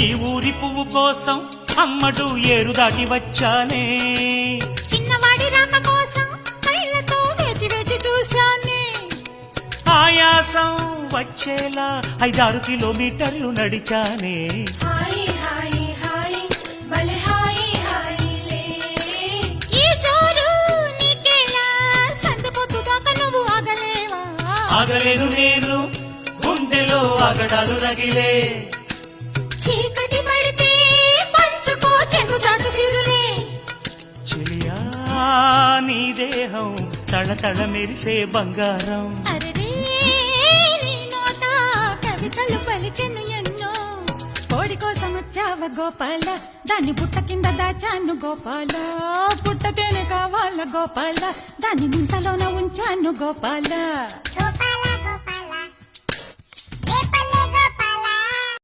ఈ ఊరి పువ్వు కోసం అమ్మడు ఏరు దాటి వచ్చానే. చిన్నవాడి రాక కోసం కళ్ళతో వేచి వేచి చూశానే. ఆయాసం వచ్చేలా 5-6 కిలోమీటర్లు నడిచానే. హాయి హాయి హాయి భలే హాయి హాయిలే. ఈ జోరు నీకేలా సందపోతు దాకా నువ్వు ఆగలేవా? ఆగలేను నేను, గుండెలో ఆగడాలు రగిలే. చీకటి పడితే పంచుకో చెంగుచాటు సిరులే. చెలియా నీ దేహం తళతళ మెరిసే బంగారం. అరెరే నీ నోట కవితలు పలికెను ఎన్నో. కోడి కోసం వచ్చావ గోపాల, దాన్ని బుట్ట కింద దాచాను గోపాల. పుట్ట తేనె కావాల గోపాల, దాన్ని ముంతలోన ఉంచాను గోపాల.